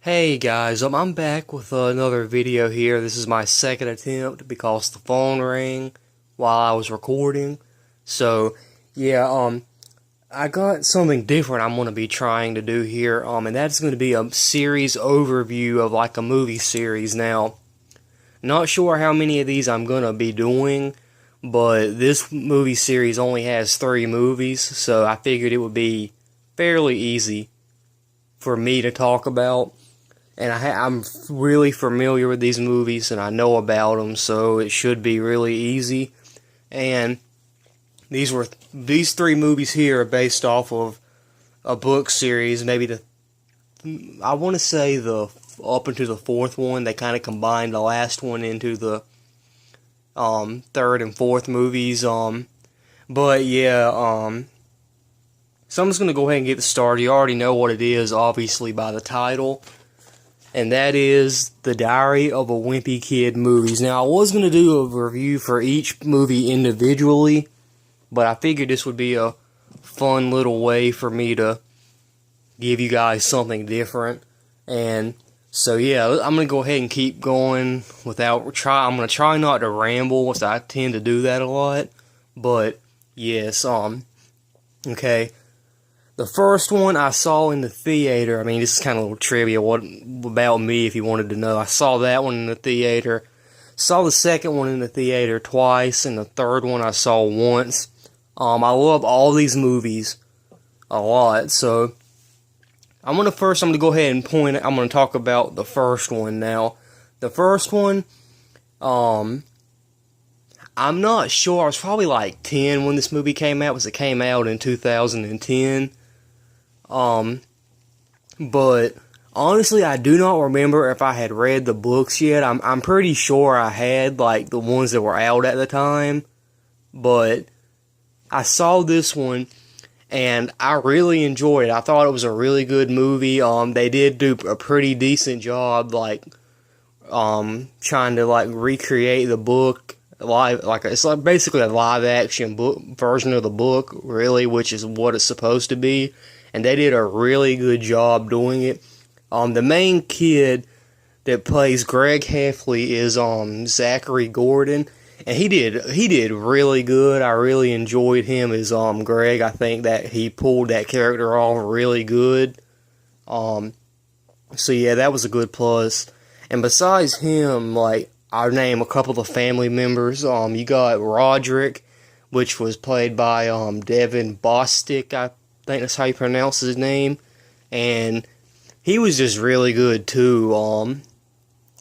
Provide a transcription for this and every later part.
Hey guys, I'm back with another video here. This is my second attempt because the phone rang while I was recording. So, yeah, I got something different I'm going to be trying to do here, and that's going to be a series overview of like a movie series. Now, not sure how many of these I'm going to be doing, but this movie series only has 3 movies, so I figured it would be fairly easy for me to talk about. And I'm really familiar with these movies, and I know about them, so it should be really easy. And these 3 movies here are based off of a book series. I want to say up into the 4th one. They kind of combined the last one into the 3rd and 4th movies. But yeah, so I'm just gonna go ahead and get started. You already know what it is, obviously, by the title. And that is the Diary of a Wimpy Kid movies. Now, I was going to do a review for each movie individually, but I figured this would be a fun little way for me to give you guys something different. And so, yeah, I'm going to go ahead and keep going I'm going to try not to ramble, which I tend to do that a lot. But, yes, okay. The first one I saw in the theater. I mean, this is kind of a little trivia about me if you wanted to know. I saw that one in the theater. Saw the second one in the theater twice, and the third one I saw once. I love all these movies a lot, so I'm going to go ahead and I'm going to talk about the first one now. The first one, I'm not sure. I was probably like 10 when this movie came out, because it came out in 2010. But honestly, I do not remember if I had read the books yet. I'm pretty sure I had, like, the ones that were out at the time. But I saw this one, and I really enjoyed it. I thought it was a really good movie. They did do a pretty decent job, like, trying to, like, recreate the book it's like basically a live action book version of the book, really, which is what it's supposed to be. And they did a really good job doing it. The main kid that plays Greg Heffley is Zachary Gordon, and he did really good. I really enjoyed him as Greg. I think that he pulled that character off really good. So yeah, that was a good plus. And besides him, like, I'll name a couple of family members. You got Roderick, which was played by Devin Bostick, I think that's how you pronounce his name, and he was just really good too.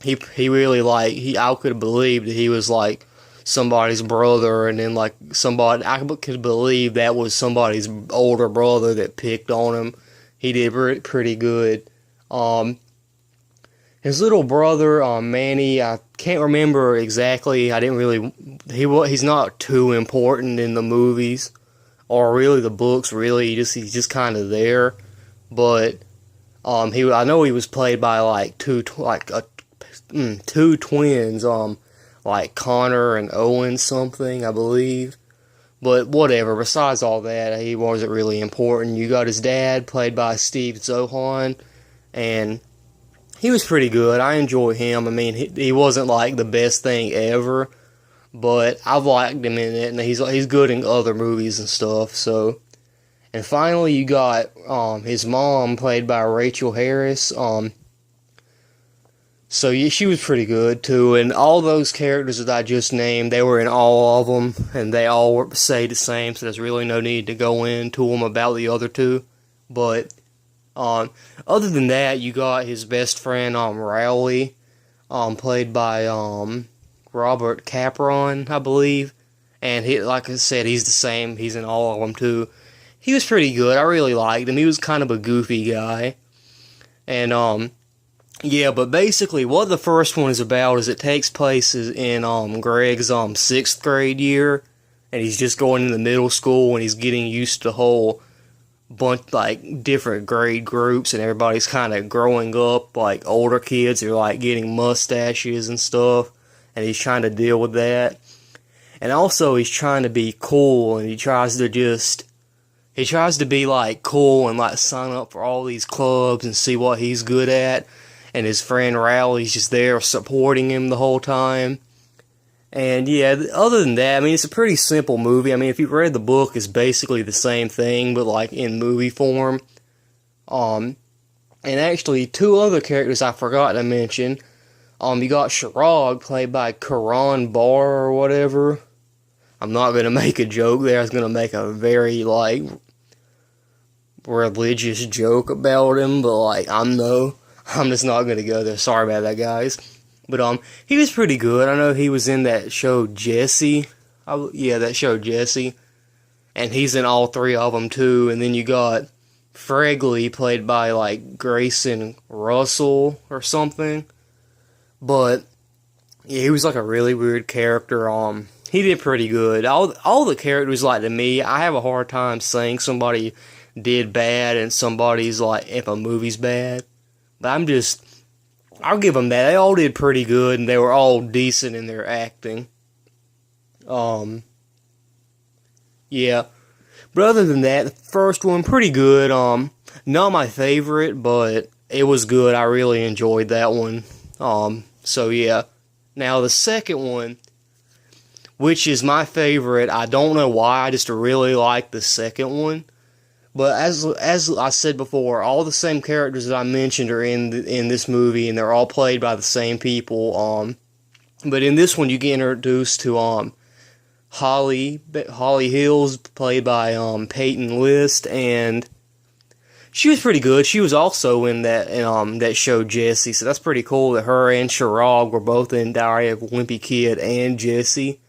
He really, like, I could have believed that he was like somebody's brother, and then like I could believe that was somebody's older brother that picked on him. He did pretty good. His little brother, Manny, I can't remember exactly. He's not too important in the movies, or really the books. Really, he's just kind of there. But I know he was played by like two twins, like Connor and Owen something, I believe. But whatever. Besides all that, he wasn't really important. You got his dad, played by Steve Zohan, and he was pretty good. I enjoy him. I mean, he wasn't like the best thing ever, but I've liked him in it, and he's good in other movies and stuff. So, and finally, you got his mom, played by Rachel Harris. So yeah, she was pretty good too. And all those characters that I just named, they were in all of them, and they all say the same. So there's really no need to go into them about the other 2. But other than that, you got his best friend, Rowley, played by, Robert Capron, I believe. And he, like I said, he's the same. He's in all of them, too. He was pretty good. I really liked him. He was kind of a goofy guy. And, yeah, but basically, what the first one is about is it takes place in, Greg's, 6th grade year. And he's just going into middle school, and he's getting used to the whole bunch, like, different grade groups, and everybody's kind of growing up. Like, older kids are, like, getting mustaches and stuff, and he's trying to deal with that. And also, he's trying to be cool, and he tries to be, like, cool and, like, sign up for all these clubs and see what he's good at. and his friend Rowley's just there supporting him the whole time. And yeah, other than that, I mean, it's a pretty simple movie. I mean, if you've read the book, it's basically the same thing, but like in movie form. And actually, two other characters I forgot to mention. You got Shirag, played by Karan Bar or whatever. I'm not gonna make a joke there. I was gonna make a very like religious joke about him, but like I'm just not gonna go there. Sorry about that, guys. But he was pretty good. I know he was in that show Jesse. Yeah, that show Jesse, and he's in all three of them too. And then you got Fregley, played by like Grayson Russell or something. But yeah, he was like a really weird character. He did pretty good. All the characters, like, to me, I have a hard time saying somebody did bad and somebody's like if a movie's bad. But I'll give them that. They all did pretty good and they were all decent in their acting. Yeah. But other than that, the first one, pretty good. Not my favorite, but it was good. I really enjoyed that one. So yeah. Now the second one, which is my favorite, I don't know why, I just really like the second one. But as I said before, all the same characters that I mentioned are in this movie, and they're all played by the same people. But in this one, you get introduced to Holly Hills, played by Peyton List, and she was pretty good. She was also in that show Jesse, so that's pretty cool that her and Shirag were both in Diary of a Wimpy Kid and Jesse.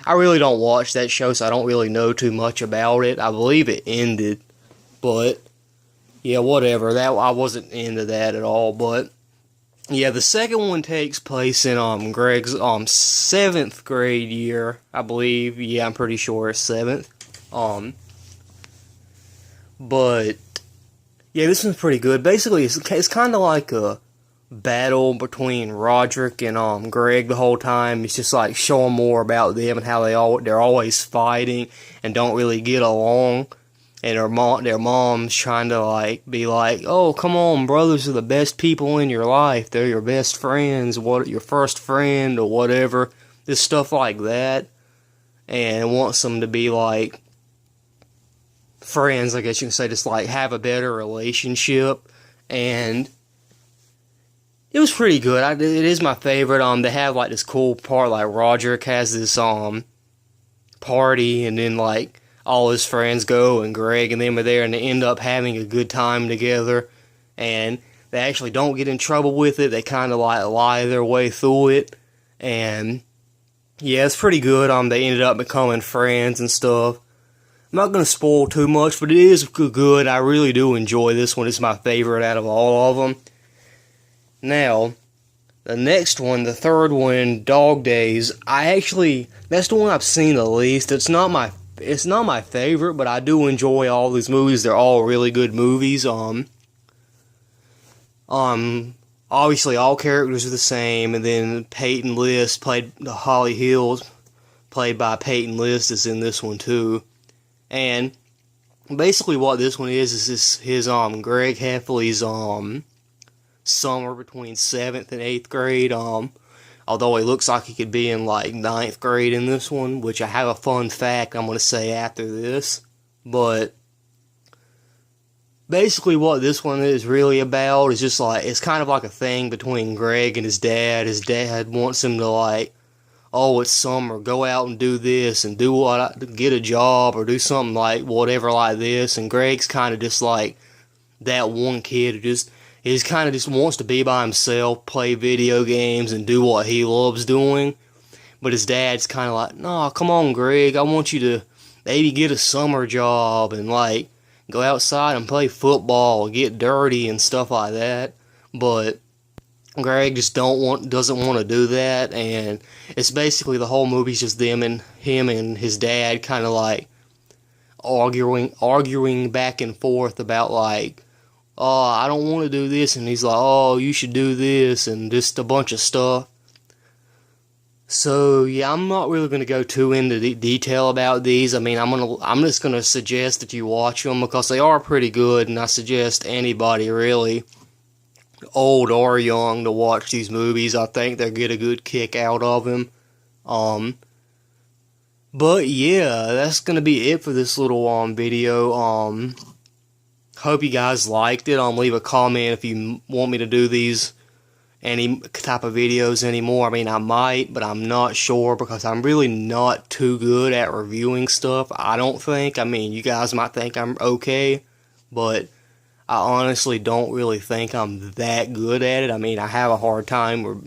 I really don't watch that show, so I don't really know too much about it. I believe it ended, but yeah, whatever. That I wasn't into that at all. But yeah, the second one takes place in Greg's 7th grade year, I believe. Yeah, I'm pretty sure it's 7th. But yeah, this one's pretty good. Basically, it's kind of like a battle between Roderick and Greg the whole time. It's just like showing more about them and how they're always fighting and don't really get along. And their mom's trying to like be like, oh, come on, brothers are the best people in your life. They're your best friends, your first friend or whatever. This stuff like that. And wants them to be like friends, I guess you can say, just like have a better relationship. And it was pretty good. It is my favorite. They have like this cool part, like Roderick has this party, and then like all his friends go, and Greg and them are there, and they end up having a good time together. And they actually don't get in trouble with it. They kind of like lie their way through it. And yeah, it's pretty good. They ended up becoming friends and stuff. I'm not going to spoil too much, but it is good. I really do enjoy this one. It's my favorite out of all of them. Now, the next one, the third one, Dog Days, that's the one I've seen the least. It's not my favorite, but I do enjoy all these movies. They're all really good movies. Obviously all characters are the same, and then Peyton List, Holly Hills, played by Peyton List, is in this one too. And basically what this one is his Greg Heffley's summer between 7th and 8th grade. Although he looks like he could be in like 9th grade in this one, which I have a fun fact I'm going to say after this. But basically what this one is really about is just like, it's kind of like a thing between Greg and his dad. His dad wants him to like, oh, it's summer, go out and do this and get a job or do something like whatever like this. And Greg's kind of just like that one kid who he kind of just wants to be by himself, play video games, and do what he loves doing. But his dad's kind of like, no, come on, Greg, I want you to maybe get a summer job and like go outside and play football, get dirty and stuff like that. But Greg just doesn't want to do that, and it's basically the whole movie's just him and his dad kind of like arguing back and forth about like, oh, I don't want to do this, and he's like, oh, you should do this, and just a bunch of stuff. So yeah, I'm not really going to go too into detail about these. I mean, I'm just going to suggest that you watch them because they are pretty good, and I suggest anybody really old or young to watch these movies. I think they'll get a good kick out of them. But yeah, that's gonna be it for this little video. Hope you guys liked it. Leave a comment if you want me to do these any type of videos anymore. I mean, I might, but I'm not sure because I'm really not too good at reviewing stuff. I don't think. I mean, you guys might think I'm okay, but I honestly don't really think I'm that good at it. I mean, I have a hard time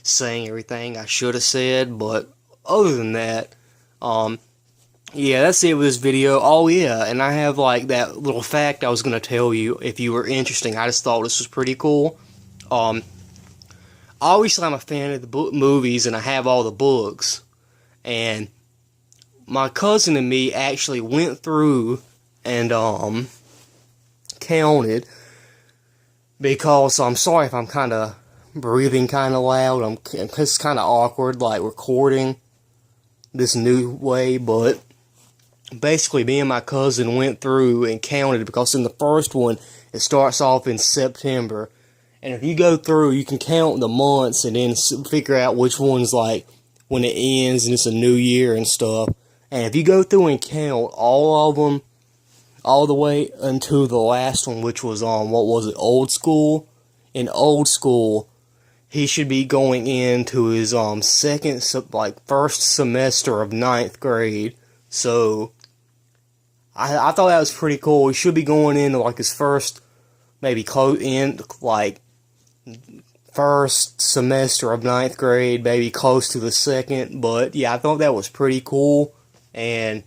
saying everything I should have said, but other than that, yeah, that's it with this video. Oh yeah, and I have like that little fact I was gonna tell you if you were interested. I just thought this was pretty cool. Obviously I'm a fan of the movies and I have all the books, and my cousin and me actually went through and counted, because I'm sorry if I'm kind of breathing kind of loud. It's kind of awkward like recording this new way, but basically me and my cousin went through and counted, because in the first one it starts off in September, and if you go through you can count the months and then figure out which one's like when it ends and it's a new year and stuff. And if you go through and count all of them all the way until the last one, which was on what was it, Old School. In Old School he should be going into his first semester of 9th grade. So I thought that was pretty cool. He should be going into like his first, maybe first semester of 9th grade, maybe close to the second. But yeah, I thought that was pretty cool, and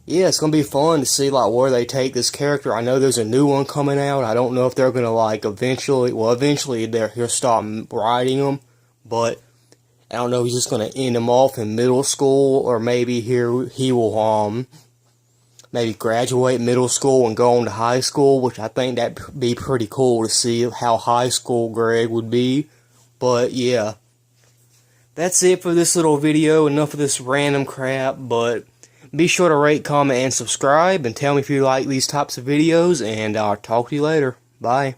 yeah, it's gonna be fun to see like where they take this character. I know there's a new one coming out. I don't know if they're gonna like eventually he'll stop writing them, but I don't know if he's just gonna end him off in middle school, or maybe he will maybe graduate middle school and go on to high school, which I think that'd be pretty cool to see how high school Greg would be. But yeah, that's it for this little video. Enough of this random crap, but be sure to rate, comment, and subscribe, and tell me if you like these types of videos, and I'll talk to you later. Bye.